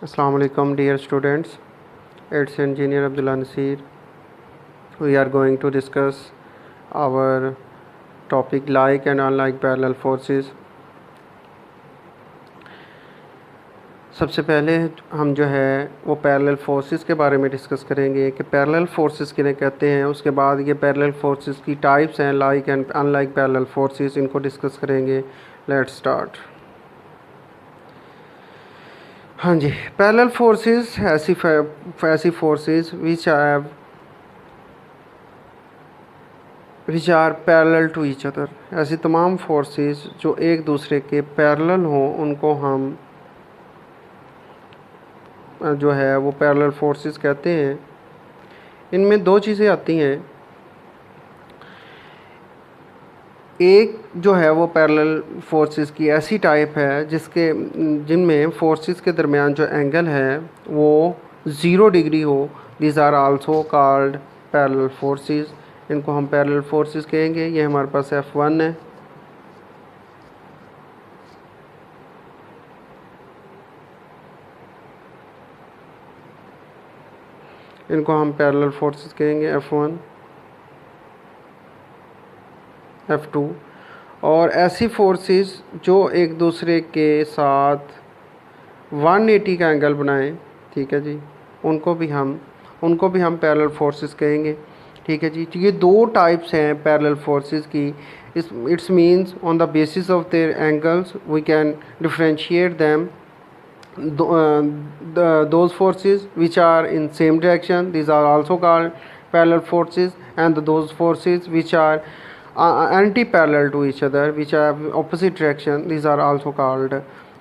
Assalamu alaikum dear students, it's engineer Abdullah Nasir. We are going to discuss our topic like and unlike parallel forces. सबसे पहले हम जो है वो parallel forces के बारे में डिस्कस करेंगे कि पैरेलल फोर्सेस किन्हें कहते हैं। उसके बाद ये पैरेलल फोर्सेस की टाइप्स हैं, like and unlike parallel forces, इनको डिस्कस करेंगे। Let's start. हाँ जी, पैरेलल फोर्सेस ऐसी forces which are parallel to each other. ऐसी तमाम फोर्सेस जो एक दूसरे के पैरेलल हों उनको हम जो है वो पैरेलल फोर्सेस कहते हैं। इनमें दो चीज़ें आती हैं। एक जो है वो पैरेलल फोर्सेस की ऐसी टाइप है जिनमें फोर्सेस के दरमियान जो एंगल है वो 0 डिग्री हो। These are also called parallel forces. इनको हम पैरेलल फोर्सेस कहेंगे। ये हमारे पास F1 है, इनको हम पैरेलल फोर्सेस कहेंगे F1, F2। और ऐसी फोर्सेस जो एक दूसरे के साथ 180 का एंगल बनाएं, ठीक है जी, उनको भी हम पैरेलल फोर्सेस कहेंगे। ठीक है जी। तो ये दो टाइप्स हैं पैरेलल फोर्सेस की। It's means on the basis of their angles we can differentiate them. Those forces which are in same direction, these are also called parallel forces, and those forces which are anti-parallel to each other, which are opposite direction, these are also called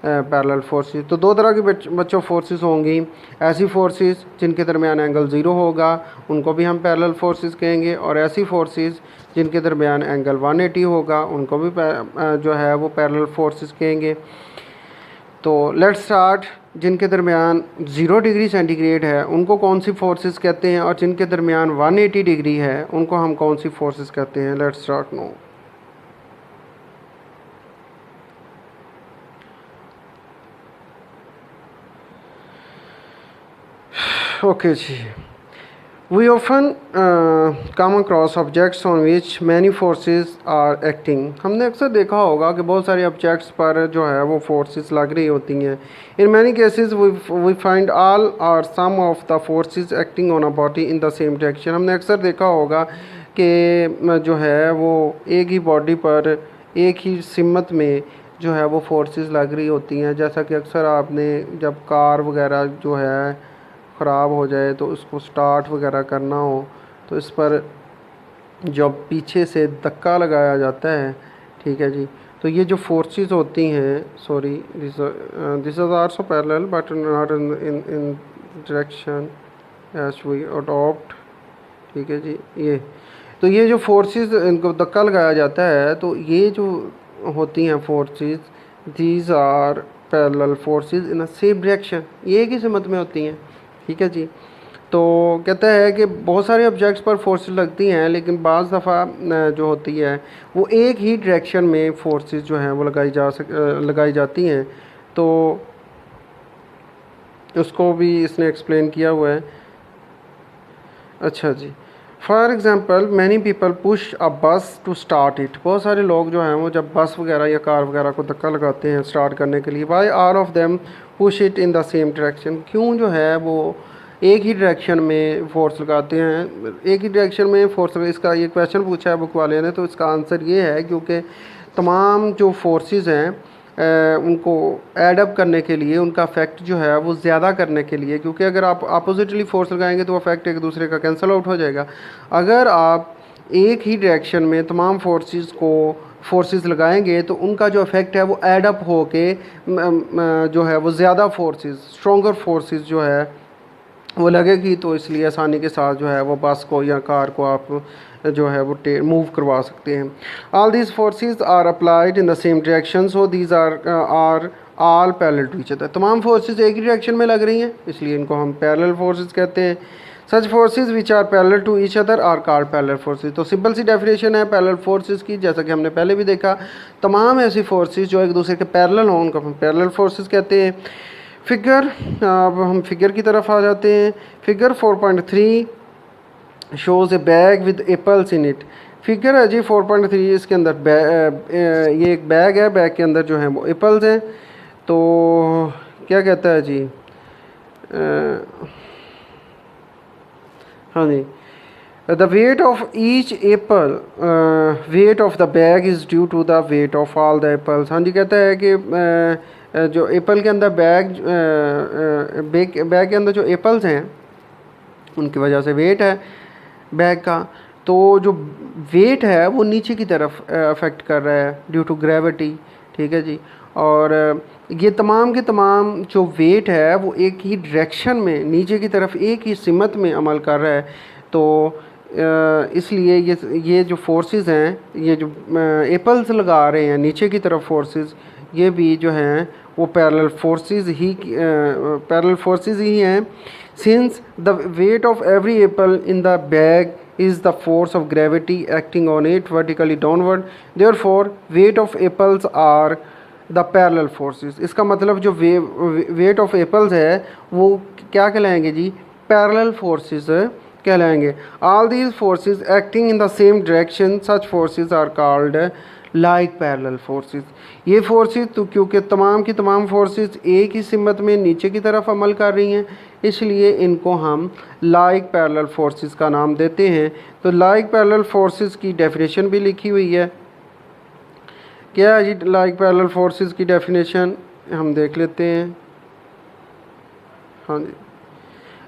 parallel forces. तो दो तरह की बच्चों forces होंगी। ऐसी forces जिनके दरमियान angle 0 होगा उनको भी हम पैरेलल फोर्सेस कहेंगे, और ऐसी फोर्सेस जिनके दरमियान एंगल 180 होगा उनको भी जो है वो पैरेलल फोर्सेस कहेंगे। तो लेट्स स्टार्ट। जिनके दरमियान 0 डिग्री सेंटीग्रेड है उनको कौन सी फोर्सेस कहते हैं, और जिनके दरमियान 180 डिग्री है उनको हम कौन सी फोर्सेस कहते हैं। Let's start no. ओके जी। We often come across objects on which many forces are acting। हमने अक्सर देखा होगा कि बहुत सारे ऑब्जेक्ट्स पर जो है वो फोर्सेस लग रही होती हैं। In many cases we find all or some of the forces acting on a body in the same direction। हमने अक्सर देखा होगा कि जो है वो एक ही बॉडी पर एक ही सिमत में जो है वो फोर्सेस लग रही होती हैं। जैसा कि अक्सर आपने जब कार वगैरह जो है ख़राब हो जाए तो उसको स्टार्ट वगैरह करना हो तो इस पर जब पीछे से धक्का लगाया जाता है, ठीक है जी, तो ये जो फोर्सेस होती हैं, sorry this is also parallel but not in direction as we adopt, ठीक है जी। ये जो फोर्सेस इनको धक्का लगाया जाता है तो ये जो होती हैं forces, these are parallel forces in a same direction, ये एक ही सिमत में होती हैं। ठीक है जी। तो कहता है कि बहुत सारे ऑब्जेक्ट्स पर फोर्सेस लगती हैं, लेकिन बाज़ दफ़ा जो होती है वो एक ही डायरेक्शन में फोर्सेस जो हैं वो लगाई जाती हैं। तो उसको भी इसने एक्सप्लेन किया हुआ है। अच्छा जी। For example many people push a bus to start it. बहुत सारे लोग जो हैं वो जब बस वगैरह या कार वगैरह को धक्का लगाते हैं स्टार्ट करने के लिए, why all of them push it in the same direction. क्यों जो है वो एक ही डायरेक्शन में फोर्स लगाते हैं, एक ही डायरेक्शन में फोर्स। इसका ये क्वेश्चन पूछा है बुक वाले ने, तो इसका आंसर ये है क्योंकि तमाम जो फोर्सेस हैं उनको एडअप करने के लिए, उनका इफेक्ट जो है वो ज़्यादा करने के लिए, क्योंकि अगर आप अपोजिटली फोर्स लगाएंगे तो इफेक्ट एक दूसरे का कैंसिल आउट हो जाएगा। अगर आप एक ही डायरेक्शन में तमाम फोर्सेस लगाएंगे तो उनका जो इफेक्ट है वो एडअप हो के जो है वो ज़्यादा फोर्सेस, स्ट्रॉन्गर फोर्सेस जो है वो लगेगी। तो इसलिए आसानी के साथ जो है वो बस को या कार को आप जो है वो मूव करवा सकते हैं। All these forces are applied in the same direction, so these are all parallel to each other. तमाम फोर्सेस एक ही डायरेक्शन में लग रही हैं, इसलिए इनको हम पैरेलल फोर्सेस कहते हैं। Such forces which are parallel to each other are called parallel forces. तो सिंपल सी डेफिनेशन है पैरेलल फोर्सेस की, जैसा कि हमने पहले भी देखा, तमाम ऐसी फोर्सेस जो एक दूसरे के पैरेलल हों उनको हम पैरेलल फोर्सेस कहते हैं। फिगर, अब हम फिगर की तरफ आ जाते हैं। Figure 4.3 shows A bag with apples in it. Figure है जी 4.3, इसके अंदर ये एक बैग है, बैग के अंदर जो है वो एप्पल्स हैं। तो क्या कहता है जी, हाँ जी, the weight of each apple, weight of the bag is due to the weight of all the apples. हाँ जी, कहता है कि जो एप्पल के अंदर बैग के अंदर जो एप्पल्स हैं उनकी वजह से वेट है बैग का। तो जो वेट है वो नीचे की तरफ अफेक्ट कर रहा है ड्यू टू ग्रेविटी, ठीक है जी। और ये तमाम के तमाम जो वेट है वो एक ही डायरेक्शन में नीचे की तरफ एक ही सिमत में अमल कर रहा है। तो इसलिए ये जो फोर्सेस हैं, ये जो एप्पल्स लगा रहे हैं नीचे की तरफ फोर्सेस, ये भी जो हैं वो पैरेलल फोर्सेस ही हैं। Since the weight of every apple in the bag is the force of gravity acting on it vertically downward, therefore weight of apples are the parallel forces। इसका मतलब जो weight of apples है वो क्या कहलाएंगे जी, parallel forces कहलाएंगे। all these forces acting in the same direction, such forces are called like parallel forces। ये forces तो क्योंकि तमाम की तमाम फोर्सेस एक ही सिमत में नीचे की तरफ अमल कर रही हैं, इसलिए इनको हम लाइक पैरेलल फोर्सेस का नाम देते हैं। तो लाइक पैरेलल फोर्सेस की डेफिनेशन भी लिखी हुई है। क्या है जी लाइक पैरेलल फोर्सेस की डेफिनेशन, हम देख लेते हैं। हाँ जी,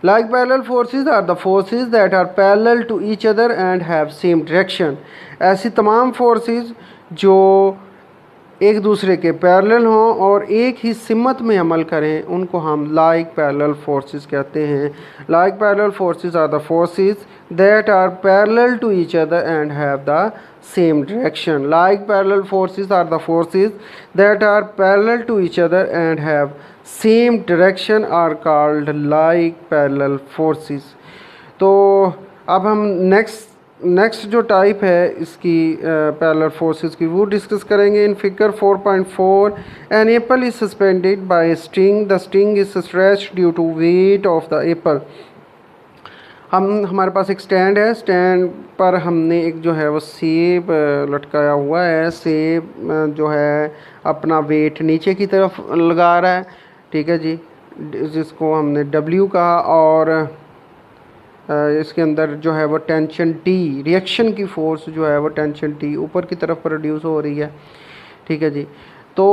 like parallel forces are the forces that are parallel to each other and have same direction. ऐसी तमाम फोर्सेस जो एक दूसरे के पैरेलल हों और एक ही सिमत में अमल करें, उनको हम लाइक पैरेलल फोर्सेस कहते हैं। Like parallel forces are the forces that are parallel to each other and have the same direction. Like parallel forces are the forces that are parallel to each other and have same direction are called like parallel forces. तो अब हम next जो type है इसकी parallel forces की वो discuss करेंगे। In figure 4.4 an apple is suspended by string, the string is stretched due to weight of the apple. हमारे पास एक स्टैंड है, स्टैंड पर हमने एक जो है वो सेब लटकाया हुआ है। सेब जो है अपना वेट नीचे की तरफ लगा रहा है, ठीक है जी, जिसको हमने W कहा। और इसके अंदर जो है वो टेंशन T, रिएक्शन की फोर्स जो है वो टेंशन T ऊपर की तरफ प्रोड्यूस हो रही है, ठीक है जी। तो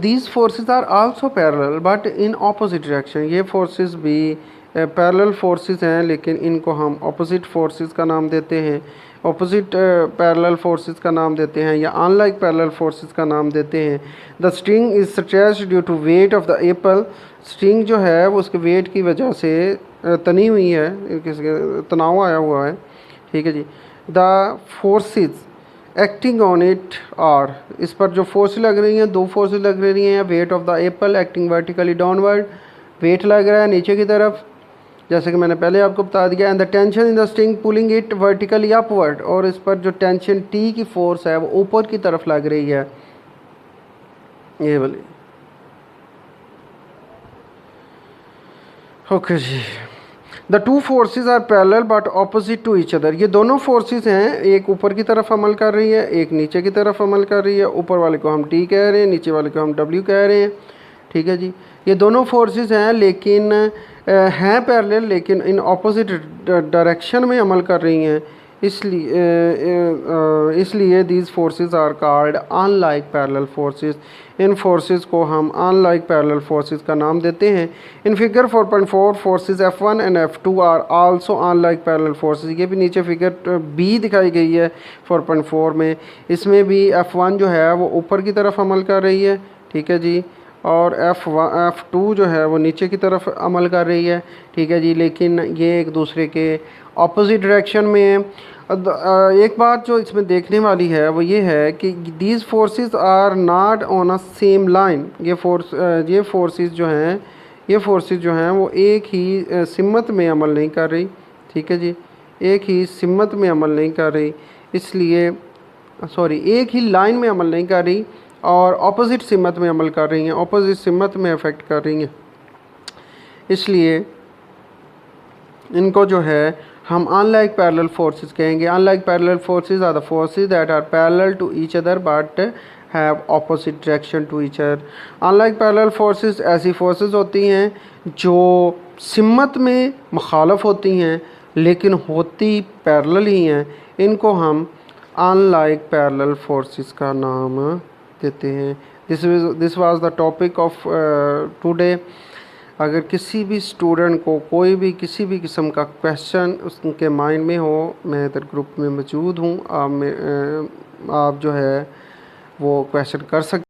these forces are also parallel but in opposite direction। ये फोर्सेस भी पैरेलल फोर्सेस हैं, लेकिन इनको हम ऑपोजिट फोर्सेस का नाम देते हैं, ऑपोजिट पैरेलल फोर्सेस का नाम देते हैं या अनलाइक पैरेलल फोर्सेस का नाम देते हैं। The string is stretched due to weight of the apple. String जो है वो उसके वेट की वजह से तनी हुई है, तनाव आया हुआ है, ठीक है जी। The forces acting on it, और इस पर जो फोर्स लग रही हैं, दो फोर्स लग रही हैं। Weight of the apple acting vertically downward, weight लग रहा है नीचे की तरफ, जैसे कि मैंने पहले आपको बता दिया। And the tension in the string pulling it vertically upward, और इस पर जो टेंशन T की फोर्स है वो ऊपर की तरफ लग रही है, ये वाली। ओके जी। The two forces are parallel but opposite to each other. ये दोनों फोर्सेस हैं, एक ऊपर की तरफ अमल कर रही है, एक नीचे की तरफ अमल कर रही है। ऊपर वाले को हम T कह रहे हैं, नीचे वाले को हम W कह रहे हैं, ठीक है जी। ये दोनों फोर्सेस हैं लेकिन हैं पैरेलल, लेकिन इन ऑपोजिट डायरेक्शन में अमल कर रही हैं। इसलिए these forces are called unlike parallel forces. इन फोर्सेस को हम अनलाइक पैरेलल फोर्सेस का नाम देते हैं। In figure 4.4 forces F1 and F2 are also unlike parallel forces. ये भी नीचे फिगर B दिखाई गई है 4.4 में। इसमें भी F1 जो है वो ऊपर की तरफ अमल कर रही है, ठीक है जी, और F2 जो है वो नीचे की तरफ अमल कर रही है, ठीक है जी, लेकिन ये एक दूसरे के ऑपोजिट डायरेक्शन में है। एक बात जो इसमें देखने वाली है वो ये है कि these forces are not on a same line. ये फोर्सेस जो हैं वो एक ही सिमत में अमल नहीं कर रही, ठीक है जी, एक ही सिमत में अमल नहीं कर रही। इसलिए एक ही लाइन में अमल नहीं कर रही और ऑपोजिट सिमत में अमल कर रही हैं, ऑपोजिट सिमत में अफेक्ट कर रही हैं। इसलिए इनको जो है हम अनलाइक पैरेलल फोर्सेस कहेंगे। Unlike parallel forces are the forces that are parallel to each other but have opposite direction to each other. Unlike parallel forces ऐसी फोर्सेस होती हैं जो सिमत में मुखालफ होती हैं लेकिन होती पैरेलल ही हैं। इनको हम अनलाइक पैरेलल फोर्सेस का नाम देते हैं। This was the topic of today. अगर किसी भी स्टूडेंट को कोई भी किसी भी किस्म का क्वेश्चन उसके माइंड में हो, मैं इधर ग्रुप में मौजूद हूँ। आप जो है वो क्वेश्चन कर सकते